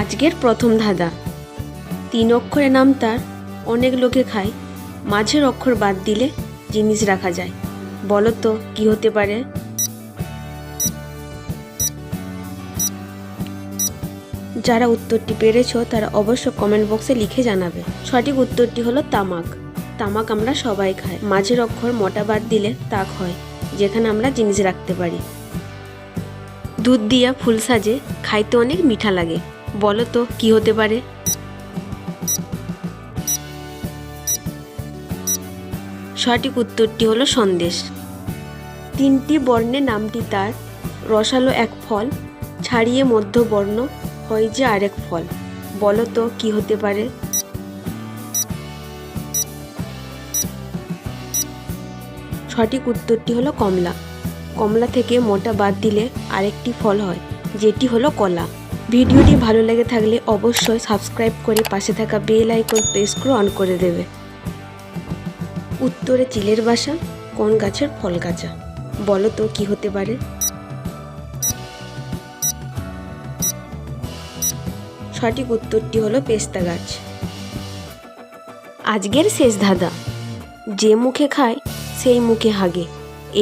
আজকের প্রথম ধাঁধা। 3 অক্ষরে নাম তার, অনেক লোকে খায়, মাঝের অক্ষর বাদ দিলে জিনিস রাখা যায়। বলো তো কি হতে পারে? যারা উত্তরটি পেরেছো তারা অবশ্য কমেন্ট বক্সে লিখে জানাবে। সঠিক উত্তরটি হলো তামাক। তামাক আমরা সবাই খাই। মাঝের অক্ষর মোটা বাদ দিলে তাক হয়, যেখানে আমরা জিনিস রাখতে পারি। দুধ দিয়া ফুল সাজে, খাইতে অনেক মিঠা লাগে। বলো তো কি হতে পারে? সঠিক উত্তরটি হলো সন্দেশ। 3টি বর্ণে নামটি তার, রসালো এক ফল, ছাড়িয়ে মধ্যবর্ণ হয় যে আরেক ফল। বলো তো কি হতে পারে? সঠিক উত্তরটি হলো কমলা। কমলা থেকে মোটা বাদ দিলে আরেকটি ফল হয়, যেটি হলো কলা। ভিডিওটি ভালো লেগে থাকলে অবশ্যই সাবস্ক্রাইব করে পাশে থাকা বেল আইকন প্রেস করে অন করে দেবে। উত্তরে চিলের বাসা, কোন গাছের ফল কাঁচা? বলো তো কি হতে পারে? সঠিক উত্তরটি হলো পেস্তা গাছ। আজকের শেষ ধাঁধা। যে মুখে খায় সেই মুখে হাগে,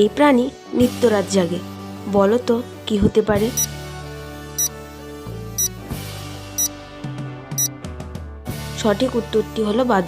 এই প্রাণী নিত্যরাত জাগে। বলো তো কি হতে পারে? সঠিক উত্তরটি হলো বাদুড়।